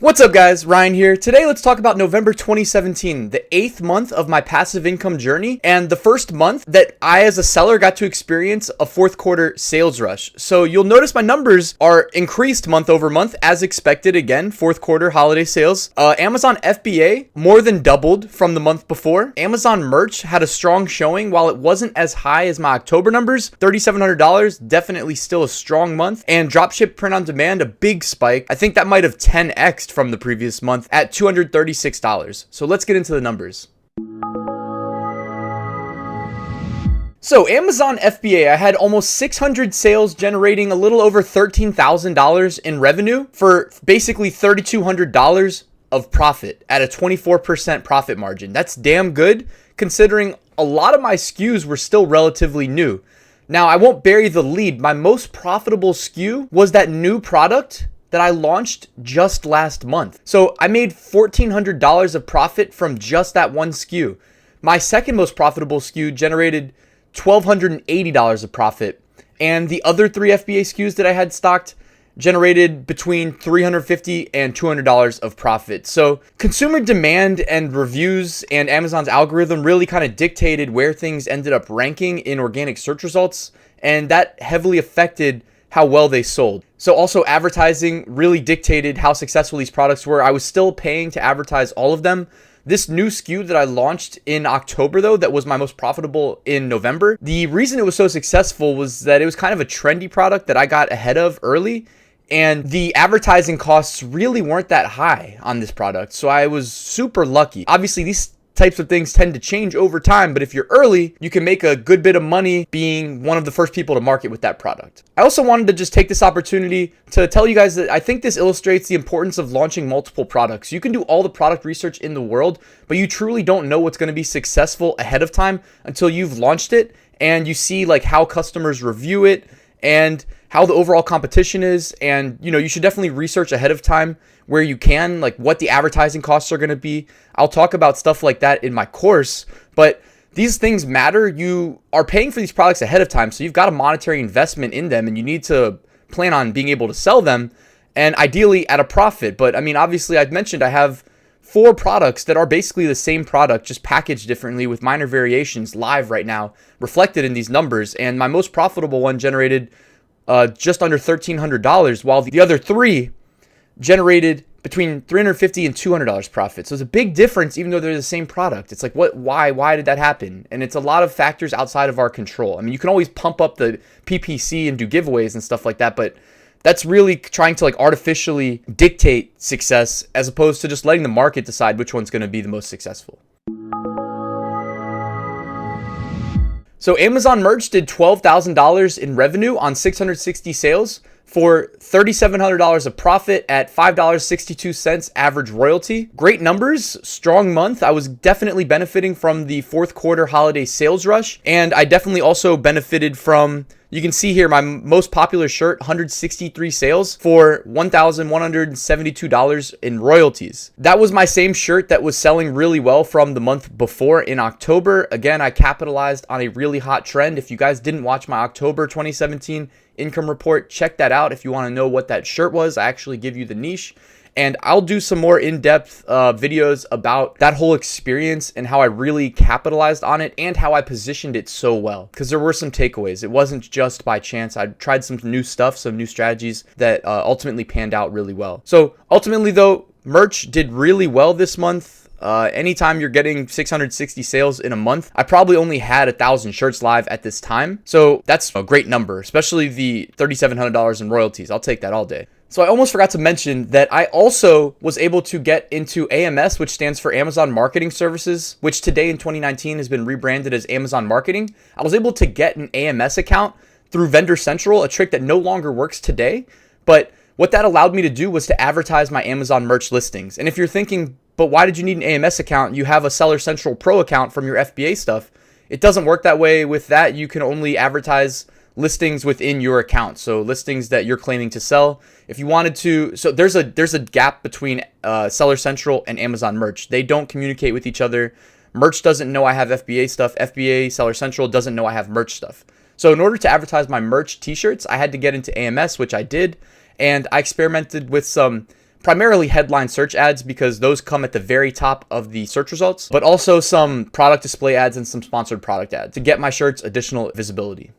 What's up guys, Ryan here. Today let's talk about November 2017, the 8th month of my passive income journey and the first month that I as a seller got to experience a fourth quarter sales rush. So you'll notice my numbers are increased month over month as expected. Again, fourth quarter holiday sales. Amazon FBA more than doubled from the month before. Amazon merch had a strong showing. While it wasn't as high as my October numbers, $3,700, definitely still a strong month. And dropship print on demand, a big spike. I think that might have 10x'd from the previous month at $236. So let's get into the numbers. So Amazon FBA, I had almost 600 sales generating a little over $13,000 in revenue for basically $3,200 of profit at a 24% profit margin. That's damn good considering a lot of my SKUs were still relatively new. Now, I won't bury the lead. My most profitable SKU was that new product that I launched just last month. So I made $1,400 of profit from just that one SKU. My second most profitable SKU generated $1,280 of profit. And the other three FBA SKUs that I had stocked generated between $350 and $200 of profit. So consumer demand and reviews and Amazon's algorithm really kind of dictated where things ended up ranking in organic search results. And that heavily affected how well they sold. So also advertising really dictated how successful these products were. I was still paying to advertise all of them. This new SKU that I launched in October though, that was my most profitable in November. The reason it was so successful was that it was kind of a trendy product that I got ahead of early. And the advertising costs really weren't that high on this product. So I was super lucky. Obviously these types of things tend to change over time, but if you're early, you can make a good bit of money being one of the first people to market with that product. I also wanted to just take this opportunity to tell you guys that I think this illustrates the importance of launching multiple products. You can do all the product research in the world, but you truly don't know what's going to be successful ahead of time until you've launched it and you see like how customers review it and how the overall competition is. And you should definitely research ahead of time where you can, like what the advertising costs are going to be. I'll talk about stuff like that in my course, but these things matter. You are paying for these products ahead of time, so you've got a monetary investment in them and you need to plan on being able to sell them and ideally at a profit. But I mean, obviously I've mentioned I have 4 products that are basically the same product, just packaged differently with minor variations live right now reflected in these numbers. And my most profitable one generated just under $1,300, while the other 3 generated between $350 and $200 profit. So it's a big difference, even though they're the same product. It's like, why did that happen? And it's a lot of factors outside of our control. I mean, you can always pump up the PPC and do giveaways and stuff like that, but that's really trying to like artificially dictate success as opposed to just letting the market decide which one's going to be the most successful. So Amazon merch did $12,000 in revenue on 660 sales for $3,700 of profit at $5.62 average royalty. Great numbers, strong month. I was definitely benefiting from the fourth quarter holiday sales rush. And I definitely also benefited from, you can see here, my most popular shirt, 163 sales for $1,172 in royalties. That was my same shirt that was selling really well from the month before in October. Again, I capitalized on a really hot trend. If you guys didn't watch my October 2017 income report, check that out if you want to know what that shirt was. I actually give you the niche. And I'll do some more in-depth videos about that whole experience and how I really capitalized on it and how I positioned it so well. Because there were some takeaways. It wasn't just by chance. I tried some new stuff, some new strategies that ultimately panned out really well. So ultimately though, merch did really well this month. Anytime you're getting 660 sales in a month, I probably only had 1,000 shirts live at this time. So that's a great number, especially the $3,700 in royalties. I'll take that all day. So I almost forgot to mention that I also was able to get into AMS, which stands for Amazon Marketing Services, which today in 2019 has been rebranded as Amazon Marketing. I was able to get an AMS account through Vendor Central, a trick that no longer works today. But what that allowed me to do was to advertise my Amazon merch listings. And if you're thinking, but why did you need an AMS account? You have a Seller Central Pro account from your FBA stuff. It doesn't work that way. With that, you can only advertise listings within your account. So listings that you're claiming to sell. If you wanted to, so there's a gap between Seller Central and Amazon merch. They don't communicate with each other. Merch doesn't know I have FBA stuff. FBA Seller Central doesn't know I have merch stuff. So in order to advertise my merch t-shirts, I had to get into AMS, which I did. And I experimented with some primarily headline search ads because those come at the very top of the search results, but also some product display ads and some sponsored product ads to get my shirts additional visibility.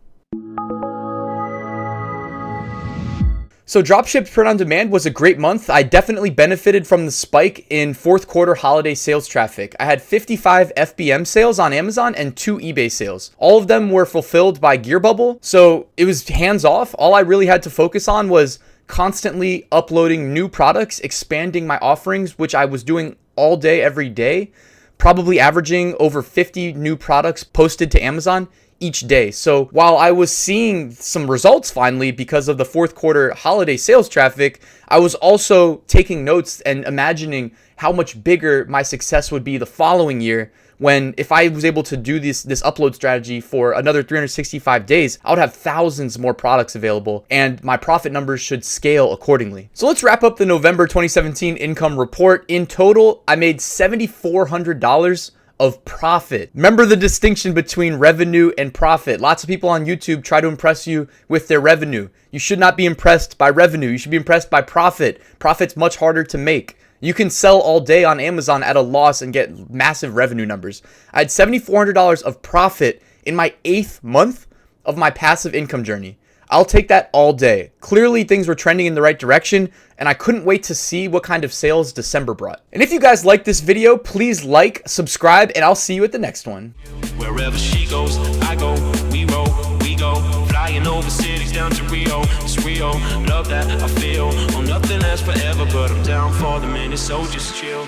So dropship print on demand was a great month. I definitely benefited from the spike in fourth quarter holiday sales traffic. I had 55 FBM sales on Amazon and 2 eBay sales. All of them were fulfilled by Gear Bubble. So it was hands off. All I really had to focus on was constantly uploading new products, expanding my offerings, which I was doing all day, every day, probably averaging over 50 new products posted to Amazon each day. So while I was seeing some results finally because of the fourth quarter holiday sales traffic, I was also taking notes and imagining how much bigger my success would be the following year when, if I was able to do this upload strategy for another 365 days, I would have thousands more products available and my profit numbers should scale accordingly. So let's wrap up the November 2017 income report. In total, I made $7,400 of profit. Remember the distinction between revenue and profit. Lots of people on YouTube try to impress you with their revenue. You should not be impressed by revenue. You should be impressed by profit. Profit's much harder to make. You can sell all day on Amazon at a loss and get massive revenue numbers. I had $7,400 of profit in my 8th month of my passive income journey. I'll take that all day. Clearly things were trending in the right direction and I couldn't wait to see what kind of sales December brought. And if you guys like this video, please like, subscribe, and I'll see you at the next one. Wherever she goes, I go, we roll, we go, flying over cities down to Rio. It's Rio, love that I feel. Oh, nothing lasts forever, but I'm down for the minute, so just chill.